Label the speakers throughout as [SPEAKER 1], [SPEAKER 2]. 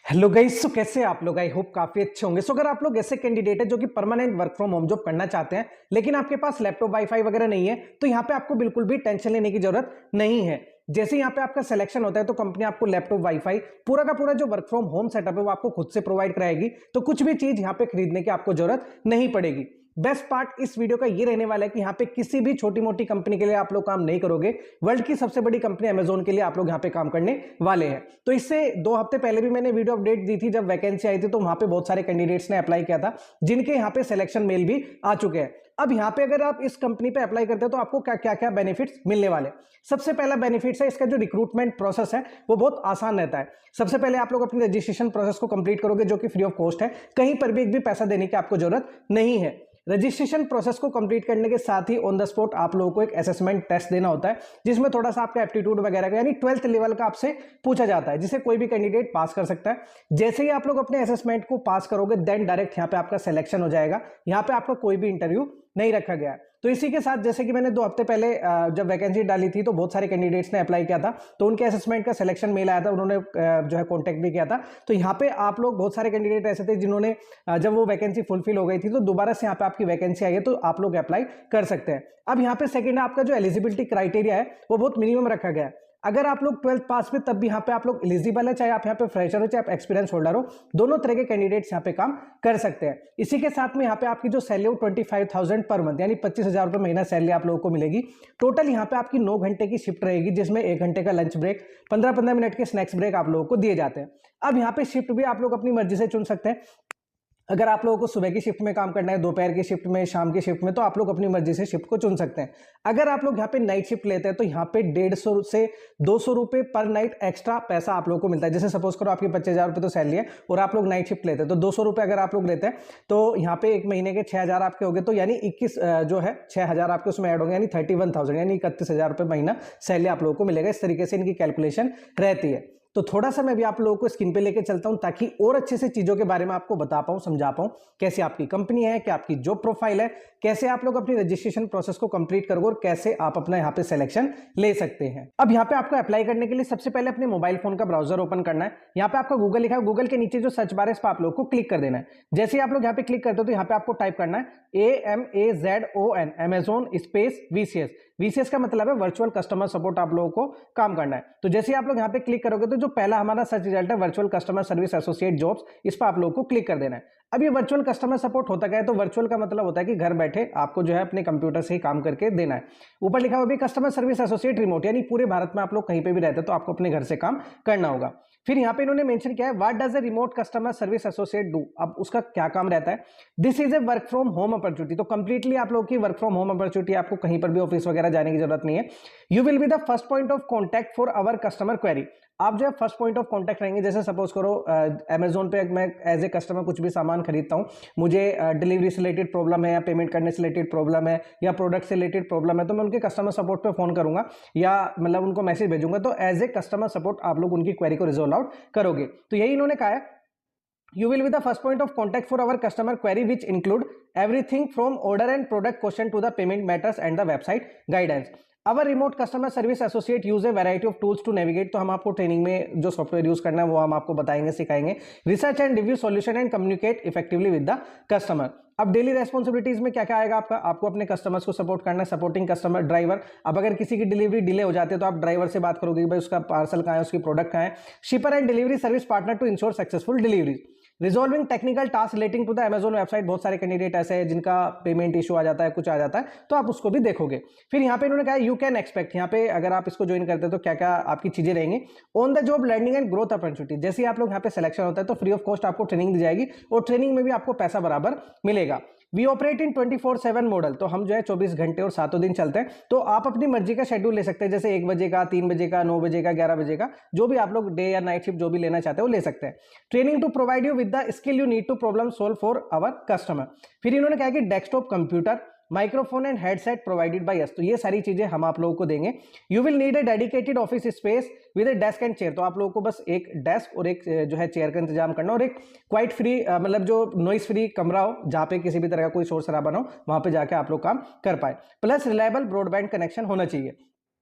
[SPEAKER 1] Hello guys, सो कैसे आप लोग? आई होप काफी अच्छे होंगे। सो अगर आप लोग ऐसे कैंडिडेट है जो कि permanent work from home job करना चाहते हैं लेकिन आपके पास लैपटॉप वाईफाई वगैरह नहीं है, तो यहाँ पे आपको बिल्कुल भी टेंशन लेने की जरूरत नहीं है। जैसे यहाँ पे आपका सिलेक्शन होता है तो कंपनी आपको लैपटॉप वाईफाई पूरा का पूरा जो वर्क फ्रॉम होम सेटअप है वो आपको खुद से प्रोवाइड कराएगी, तो कुछ भी चीज यहाँ पे खरीदने की आपको जरूरत नहीं पड़ेगी। बेस्ट पार्ट इस वीडियो का ये रहने वाला है कि यहाँ पे किसी भी छोटी मोटी कंपनी के लिए आप लोग काम नहीं करोगे, वर्ल्ड की सबसे बड़ी कंपनी अमेजोन के लिए आप लोग यहाँ पे काम करने वाले हैं। तो इससे 2 हफ्ते पहले भी मैंने वीडियो अपडेट दी थी, जब वैकेंसी आई थी तो वहां पे बहुत सारे कैंडिडेट्स ने अप्लाई किया था जिनके यहाँ पे सिलेक्शन मेल भी आ चुके हैं। अब यहाँ पे अगर आप इस कंपनी पे अप्लाई करते हो तो आपको क्या क्या क्या बेनिफिट्स मिलने वाले। सबसे पहला बेनिफिट्स है इसका जो रिक्रूटमेंट प्रोसेस है वो बहुत आसान रहता है। सबसे पहले आप लोग अपनी रजिस्ट्रेशन प्रोसेस को कंप्लीट करोगे जो कि फ्री ऑफ कॉस्ट है, कहीं पर भी एक भी पैसा देने की आपको जरूरत नहीं है। रजिस्ट्रेशन प्रोसेस को कंप्लीट करने के साथ ही ऑन द स्पॉट आप लोगों को एक असेसमेंट टेस्ट देना होता है जिसमें थोड़ा सा आपका एप्टीट्यूड वगैरह का यानी 12th लेवल का आपसे पूछा जाता है, जिसे कोई भी कैंडिडेट पास कर सकता है। जैसे ही आप लोग अपने असेसमेंट को पास करोगे देन डायरेक्ट यहाँ पे आपका सिलेक्शन हो जाएगा। यहाँ पे आपका कोई भी इंटरव्यू नहीं रखा गया है। तो इसी के साथ जैसे कि मैंने 2 हफ्ते पहले जब वैकेंसी डाली थी तो बहुत सारे कैंडिडेट्स ने अप्लाई किया था, तो उनके असेसमेंट का सिलेक्शन मेल आया था, उन्होंने जो है कॉन्टैक्ट भी किया था। तो यहाँ पे आप लोग बहुत सारे कैंडिडेट ऐसे थे जिन्होंने जब वो वैकेंसी फुलफिल हो गई थी तो दोबारा से यहाँ पे आपकी वैकेंसी आई है तो आप लोग अप्लाई कर सकते हैं। अब यहाँ पे सेकंड आपका जो एलिजिबिलिटी क्राइटेरिया है वो बहुत मिनिमम रखा गया है। अगर आप लोग 12th पास में तब भी यहाँ पे आप लोग एलिजिबल है, चाहे आप यहाँ पे फ्रेशर हो चाहे आप एक्सपीरियंस होल्डर हो, दोनों तरह के कैंडिडेट्स यहाँ पे काम कर सकते हैं। इसी के साथ में यहाँ पे आपकी जो सैलरी 25,000 पर मंथ यानी 25,000 रुपए महीना सैलरी आप लोगों को मिलेगी। टोटल यहाँ पे आपकी 9 घंटे की शिफ्ट रहेगी जिसमें 1 घंटे का लंच ब्रेक, 15-15 मिनट के स्नैक्स ब्रेक आप लोगों को दिए जाते हैं। अब यहाँ पे शिफ्ट भी आप लोग अपनी मर्जी से चुन सकते हैं। अगर आप लोगों को सुबह की शिफ्ट में काम करना है, दोपहर की शिफ्ट में, शाम की शिफ्ट में, तो आप लोग अपनी मर्जी से शिफ्ट को चुन सकते हैं। अगर आप लोग यहाँ पे नाइट शिफ्ट लेते हैं तो यहाँ पे 150 से 200 रुपए पर नाइट एक्स्ट्रा पैसा आप लोगों को मिलता है। जैसे सपोज करो आपकी 25,000 रुपए तो सैलरी है और आप लोग नाइट शिफ्ट लेते हैं तो 200 रुपए अगर आप लोग लेते हैं तो यहाँ पे एक महीने के 6,000 आपके हो गए, तो यानी 21 जो है 6,000 आपके उसमें ऐड होंगे, यानी 31,000 यानी 31,000 रुपए महीना सैलरी आप लोगों को मिलेगा। इस तरीके से इनकी कैलकुलेशन रहती है। तो थोड़ा सा मैं भी आप लोगों को स्क्रीन पे लेके चलता हूं ताकि और अच्छे से चीजों के बारे में आपको बता पाऊं, समझा पाऊं, कैसे आपकी कंपनी है, क्या आपकी जॉब प्रोफाइल है, कैसे आप लोग अपनी रजिस्ट्रेशन प्रोसेस को कंप्लीट करोगे और कैसे आप अपना यहाँ पे सिलेक्शन ले सकते हैं। अब यहाँ पे आपको अप्लाई करने के लिए सबसे पहले अपने मोबाइल फोन का ब्राउजर ओपन करना है। यहाँ पे आपका गूगल लिखा है, गूगल के नीचे जो सर्च बार है इस पर आप लोग को क्लिक कर देना है। जैसे ही आप लोग यहाँ पे क्लिक करते हो तो यहाँ पे आपको टाइप करना है AMAZON Amazon space VCS। VCS का मतलब है वर्चुअल कस्टमर सपोर्ट आप लोगों को काम करना है। तो जैसे ही आप लोग यहाँ पे क्लिक करोगे तो जो पहला हमारा सर्च रिजल्ट है virtual customer service associate jobs, इस पर आप लोगों को क्लिक कर देना है। अब ये वर्चुअल कस्टमर सपोर्ट होता क्या है? तो वर्चुअल का मतलब होता है कि घर बैठे आपको जो है अपने कंप्यूटर से ही काम करके देना है। ऊपर लिखा हुआ भी कस्टमर सर्विस एसोसिएट रिमोट, यानी पूरे भारत में आप लोग कहीं पे भी रहते हैं तो आपको अपने घर से काम करना होगा। फिर यहाँ पे इन्होंने मेंशन किया है what does a remote customer service associate do. अब उसका क्या काम रहता है? This is a work from home opportunity. तो कंप्लीटली आप लोग की वर्क फ्रॉम होम अपॉर्चुनिटी, आपको कहीं पर भी ऑफिस वगैरह जाने की जरूरत नहीं है। You will be the first point of contact for our customer query. आप जो है फर्स्ट पॉइंट ऑफ कांटेक्ट रहेंगे। जैसे सपोज करो अमेजोन पे मैं एज ए कस्टमर कुछ भी सामान खरीदता हूं, मुझे डिलीवरी से रिलेटेड प्रॉब्लम है या पेमेंट करने से रिलेटेड प्रॉब्लम है या प्रोडक्ट से रिलेटेड प्रॉब्लम है, तो मैं उनके कस्टमर सपोर्ट पे फोन करूंगा या मतलब उनको मैसेज भेजूंगा। तो एज ए कस्टमर सपोर्ट आप लोग उनकी क्वेरी को रिजोल्व आउट करोगे। तो यही इन्होंने कहा है, you will be the first point of contact for our customer query which include everything from order and product question to the payment matters and the website guidance. Our remote customer service associate use a variety of tools to navigate। तो हम आपको training में जो software use करना है वो हम आपको बताएंगे, सिखाएंगे। Research and review solution and communicate effectively with the customer. अब डेली रेस्पॉन्सिबिलिटीज में क्या क्या आएगा आपका? आपको अपने कस्टमर्स को सपोर्ट करना है, सपोर्टिंग कस्टमर ड्राइवर। अब अगर किसी की डिलीवरी डिले हो जाती है तो आप ड्राइवर से बात करोगे कि भाई उसका पार्सल कहाँ है, उसकी प्रोडक्ट कहाँ है। Shipper and delivery service partner to ensure successful delivery. Resolving technical task relating to the Amazon website. बहुत सारे कैंडिडेट ऐसे हैं जिनका पेमेंट इशू आ जाता है, कुछ आ जाता है, तो आप उसको भी देखोगे। फिर यहाँ पे इन्होंने कहा यू कैन एक्सपेक्ट, यहाँ पे अगर आप इसको ज्वाइन करते हैं तो क्या क्या आपकी चीजें रहेंगी। On the job learning and growth opportunity. जैसे ही आप लोग यहाँ पे सिलेक्शन होता है तो फ्री ऑफ कॉस्ट आपको ट्रेनिंग दी जाएगी और ट्रेनिंग में भी आपको पैसा बराबर मिलेगा। We operate in 24/7 model. तो हम जो है 24 घंटे और 7 दिन चलते हैं। तो आप अपनी मर्जी का शेड्यूल ले सकते हैं, जैसे 1 बजे का, 3 बजे का, 9 बजे का, 11 बजे का, जो भी आप लोग डे या नाइट शिफ्ट जो भी लेना चाहते हो ले सकते हैं। Training to provide you with the skill you need to problem solve for our customer. फिर इन्होंने कहा कि desktop computer, microphone and headset provided by us. तो ये सारी चीजें हम आप लोगों को देंगे। You will need a dedicated office space with a desk and chair. तो आप लोगों को बस एक डेस्क और एक जो है चेयर का इंतजाम करना और एक क्वाइट फ्री मतलब जो नॉइस फ्री कमरा हो जहां पे किसी भी तरह का कोई शोर शराबा ना हो, वहां पे जाके आप लोग काम कर पाए। प्लस रिलायबल ब्रॉडबैंड कनेक्शन होना चाहिए।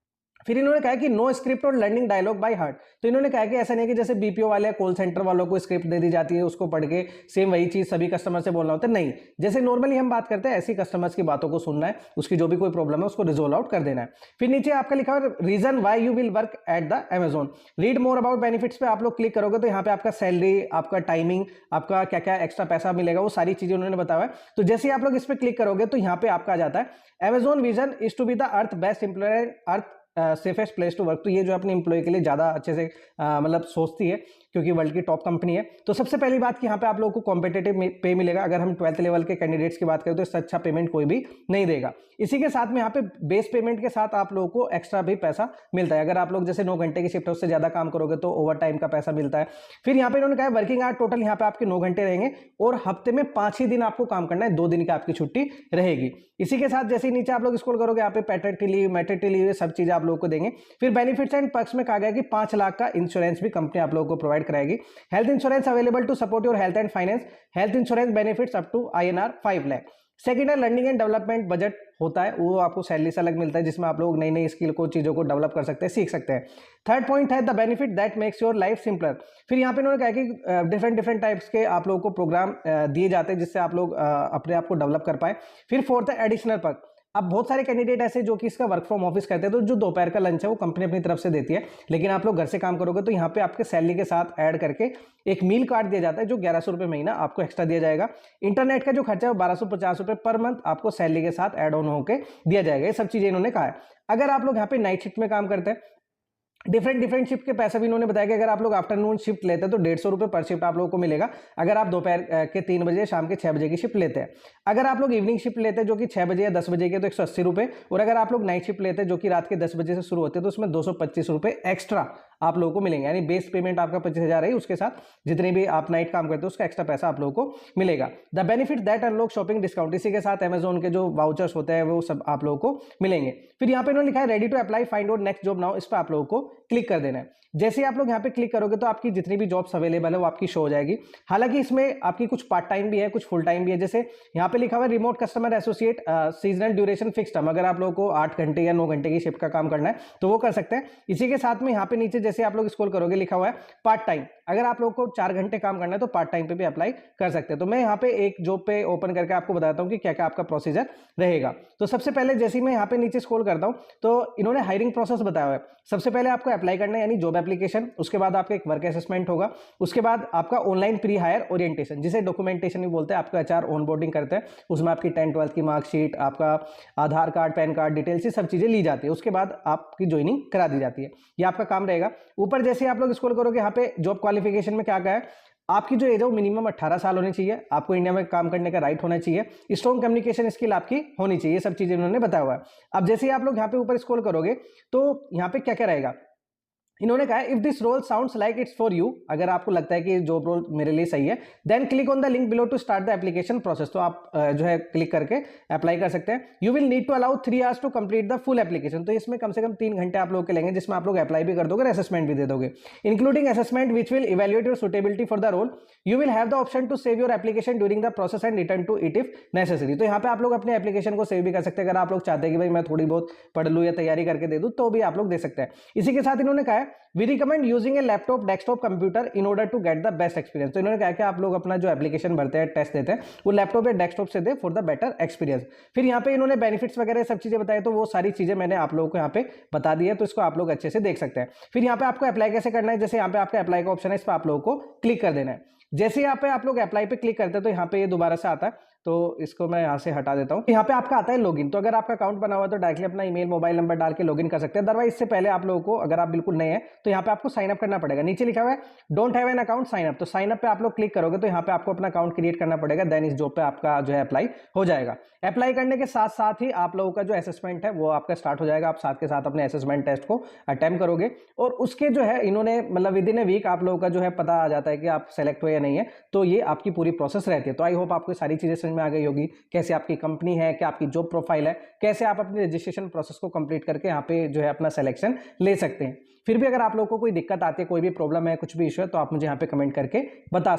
[SPEAKER 1] फिर इन्होंने कहा कि नो स्क्रिप्ट और लर्निंग डायलॉग बाय हार्ट। तो इन्होंने कहा कि ऐसा नहीं है कि जैसे बीपीओ वाले कॉल सेंटर वालों को स्क्रिप्ट दे दी जाती है, उसको पढ़ के सेम वही चीज सभी कस्टमर से बोलना होता है, नहीं। जैसे नॉर्मली हम बात करते हैं ऐसी कस्टमर्स की बातों को सुनना है, उसकी जो भी कोई प्रॉब्लम है उसको रिजोल्व आउट कर देना है। फिर नीचे आपका लिखा है reason why you will work at the Amazon। Read more about benefits पे आप लोग क्लिक करोगे तो यहाँ पे आपका सैलरी, आपका टाइमिंग, आपका क्या क्या एक्स्ट्रा पैसा मिलेगा, वो सारी चीजें उन्होंने बताया है। तो जैसे आप लोग इस पे क्लिक करोगे तो यहाँ पे आपका आ जाता है Amazon vision is to be the earth best employer, earth safest place to work. तो ये जो अपने एम्प्लॉय के लिए ज़्यादा अच्छे से मतलब सोचती है, क्योंकि वर्ल्ड की टॉप कंपनी है। तो सबसे पहली बात कि यहाँ पे आप लोगों को कॉम्पिटेटिव पे मिलेगा। अगर हम 12th लेवल के कैंडिडेट्स की बात करें तो इससे अच्छा पेमेंट कोई भी नहीं देगा। इसी के साथ में यहाँ पे बेस पेमेंट के साथ आप लोगों को एक्स्ट्रा भी पैसा मिलता है। अगर आप लोग जैसे 9 घंटे की शिफ्ट है उससे ज़्यादा काम करोगे तो ओवर टाइम का पैसा मिलता है। फिर यहाँ पे इन्होंने कहा वर्किंग आवर टोटल यहाँ पे आपके 9 घंटे रहेंगे और हफ्ते में 5 ही दिन आपको काम करना है, 2 दिन की आपकी छुट्टी रहेगी। इसी के साथ जैसे नीचे आप लोग स्क्रॉल करोगे यहाँ पे पैटर्निटी लीव, मैटरनिटी लीव, सब चीज़ आप लोगों को देंगे। फिर बेनिफिट्स एंड पर्क्स में कहा गया कि 5 लाख का इंश्योरेंस भी कंपनी आप लोगों को प्रोवाइड कराएगी। Health insurance available to support your health and finance, health insurance benefits up to INR 5 lakh. Second है लर्निंग एंड डेवलपमेंट बजट होता है, वो आपको सैलरी से अलग मिलता है, जिसमें आप लोग नई नई स्किल को, चीज़ों को डेवलप कर सकते हैं, सीख सकते हैं। थर्ड पॉइंट है the benefit that makes your life simpler. फिर यहाँ पे इन्होंने कहा कि डिफरेंट टाइप्स के आप लोगों को प्रोग्राम दिए जाते हैं जिससे आप लोग अपने आप को डेवलप कर पाए। फिर फोर्थ है एडिशनल पर्क। अब बहुत सारे कैंडिडेट ऐसे जो कि इसका वर्क फ्रॉम ऑफिस करते हैं, तो जो दोपहर का लंच है वो कंपनी अपनी तरफ से देती है, लेकिन आप लोग घर से काम करोगे तो यहाँ पे आपके सैलरी के साथ ऐड करके एक मील कार्ड दिया जाता है जो 1100 रुपये महीना आपको एक्स्ट्रा दिया जाएगा। इंटरनेट का जो खर्चा है वो 1250 रुपये पर मंथ आपको सैलरी के साथ ऐड ऑन होकर दिया जाएगा। ये सब चीजें इन्होंने कहा है। अगर आप लोग यहाँ पे नाइट शिफ्ट में काम करते हैं, डिफरेंट शिफ्ट के पैसे भी इन्होंने बताया कि अगर आप लोग आफ्टरनून शिफ्ट लेते हैं तो 150 रुपये पर शिफ्ट आप लोगों को मिलेगा, अगर आप दोपहर के 3 बजे शाम के 6 बजे की शिफ्ट लेते हैं। अगर आप लोग इवनिंग शिफ्ट लेते हैं जो कि 6 बजे या 10 बजे के तो 180 रुपये, और अगर आप लोग नाइट शिफ्ट लेते हैं जो कि रात के 10 बजे से शुरू होते हैं तो उसमें 225 रुपये एक्स्ट्रा आप लोगों को मिलेंगे। यानी बेस पेमेंट आपका 25,000 है, उसके साथ जितने भी आप नाइट काम करते हो उसका एक्स्ट्रा पैसा आप लोगों को मिलेगा। The benefit that unlock shopping discount, इसी के साथ अमेजोन के जो वाउचर्स होते हैं वो सब आप लोगों को मिलेंगे। फिर यहाँ पे इन्होंने लिखा है ready to apply find out next job now, इस पर आप लोगों को क्लिक कर देना है। जैसे आप लोग यहाँ पे क्लिक करोगे तो आपकी जितनी भी जॉब्स अवेलेबल है वो आपकी शो हो जाएगी। हालांकि इसमें आपकी कुछ पार्ट टाइम भी है, कुछ फुल टाइम भी है। जैसे यहाँ पे लिखा हुआ है remote customer associate, seasonal duration fix term, अगर आप लोगों को 8 घंटे या 9 घंटे की शिफ्ट का काम करना है तो वो कर सकते हैं। इसी के साथ में यहाँ पे नीचे जैसे आप लोग स्क्रॉल करोगे लिखा हुआ है पार्ट टाइम, अगर आप लोग को 4 घंटे काम करना है तो पार्ट टाइम पे भी अप्लाई कर सकते हैं। तो मैं यहाँ पे एक जॉब पे ओपन करके आपको बताता हूँ कि क्या क्या आपका प्रोसीजर रहेगा। तो सबसे पहले जैसे मैं यहाँ पे नीचे स्क्रॉल करता हूँ तो इन्होंने हायरिंग प्रोसेस बताया है। सबसे पहले आपको अप्लाई करना है यानी जॉब एप्लीकेशन, उसके बाद आपका एक वर्क असेसमेंट होगा, उसके बाद आपका ऑनलाइन प्री हायर ओरिएंटेशन जिसे डॉक्यूमेंटेशन भी बोलते हैं, आपका HR ऑनबोर्डिंग करते हैं, उसमें आपकी 10th 12th की मार्कशीट, आपका आधार कार्ड, पैन कार्ड डिटेल्स, ये सब चीजें ली जाती है। उसके बाद आपकी ज्वाइनिंग करा दी जाती है, ये आपका काम रहेगा। ऊपर जैसे आप लोग स्क्रॉल करोगे यहाँ पे जॉब क्वालिफिकेशन में क्या है, आपकी जो एज है वो मिनिमम 18 साल होनी चाहिए, आपको इंडिया में काम करने का राइट होना चाहिए, स्ट्रॉन्ग कम्युनिकेशन स्किल आपकी होनी चाहिए, ये सब चीजें उन्होंने बताया हुआ है। अब जैसे ही आप लोग यहाँ पे ऊपर स्क्रॉल करोगे तो यहाँ पे क्या क्या रहेगा, इन्होंने कहा if this role sounds like it's for you, अगर आपको लगता है कि जॉब रोल मेरे लिए सही है, then click on the link below to start the application process, तो आप जो है क्लिक करके अप्लाई कर सकते हैं। You will need to allow 3 hours to complete the full application, तो इसमें कम से कम 3 घंटे आप लोग के लेंगे जिसमें आप लोग अप्लाई भी कर दोगे और असेसमेंट भी दे दोगे, including assessment which will evaluate your suitability for the role. You will have the option to save your application during the process and return to it if necessary, तो यहाँ पे आप लोग अपने एप्लीकेशन को सेव भी कर सकते हैं। अगर आप लोग चाहते हैं कि भाई मैं थोड़ी बहुत पढ़ लूँ या तैयारी करके दे दूँ तो भी आप लोग दे सकते हैं। इसी के साथ इन्होंने कहा है we recommend using a laptop desktop computer in order to get the best experience, तो इन्होंने कहा कि आप लोग अपना जो एप्लीकेशन भरते हैं, टेस्ट देते हैं, वो लैपटॉप या डेस्कटॉप से दे फॉर द बेटर एक्सपीरियंस। फिर यहाँ पे इन्होंने बेनिफिट्स वगैरह सब चीजें बताई, तो वो सारी चीजें मैंने आप लोगों को यहाँ पे बता दी है, तो इसको आप लोग अच्छे से देख सकते हैं। फिर यहाँ पे आपको अप्लाई कैसे करना है, जैसे यहाँ पे आपका अप्लाई का ऑप्शन है, इस पर आप लोगों को क्लिक कर देना है। जैसे यहाँ पे आप लोग अप्लाई पे क्लिक करते हैं तो यहाँ पे ये दोबारा से आता है, तो इसको मैं यहाँ से हटा देता हूँ। यहाँ पे आपका आता है लॉगिन, तो अगर आपका अकाउंट बना हुआ है तो डायरेक्टली अपना ईमेल मोबाइल नंबर डाल के लॉगिन कर सकते हैं। अदरवाइज इससे पहले आप लोगों को, अगर आप बिल्कुल नए हैं तो यहाँ पे आपको साइन अप करना पड़ेगा। नीचे लिखा हुआ है don't have an account sign up, तो साइन अप पे आप लोग क्लिक करोगे तो यहाँ पे आपको अपना अकाउंट क्रिएट करना पड़ेगा, देन इस जॉब पे आपका जो है अप्लाई हो जाएगा। अप्लाई करने के साथ साथ ही आप लोगों का जो असेसमेंट है वो आपका स्टार्ट हो जाएगा। आप साथ के साथ अपने असेसमेंट टेस्ट को अटेम्प्ट करोगे और उसके जो है इन्होंने मतलब विद इन ए वीक आप लोगों का जो है पता आ जाता है कि आप सेलेक्ट हो या नहीं है, तो ये आपकी पूरी प्रोसेस रहती है। तो आई होप आपको सारी चीजें समझ में आ गई होगी, कैसे आपकी कंपनी है, क्या आपकी जॉब प्रोफाइल है, कैसे आप अपने रजिस्ट्रेशन प्रोसेस को कंप्लीट करके यहाँ पे जो है अपना सिलेक्शन ले सकते हैं। फिर भी अगर आप लोगों को कोई दिक्कत आती है, कोई भी प्रॉब्लम है, कुछ भी इशू है, तो आप मुझे यहाँ पे कमेंट करके बता सकते हैं।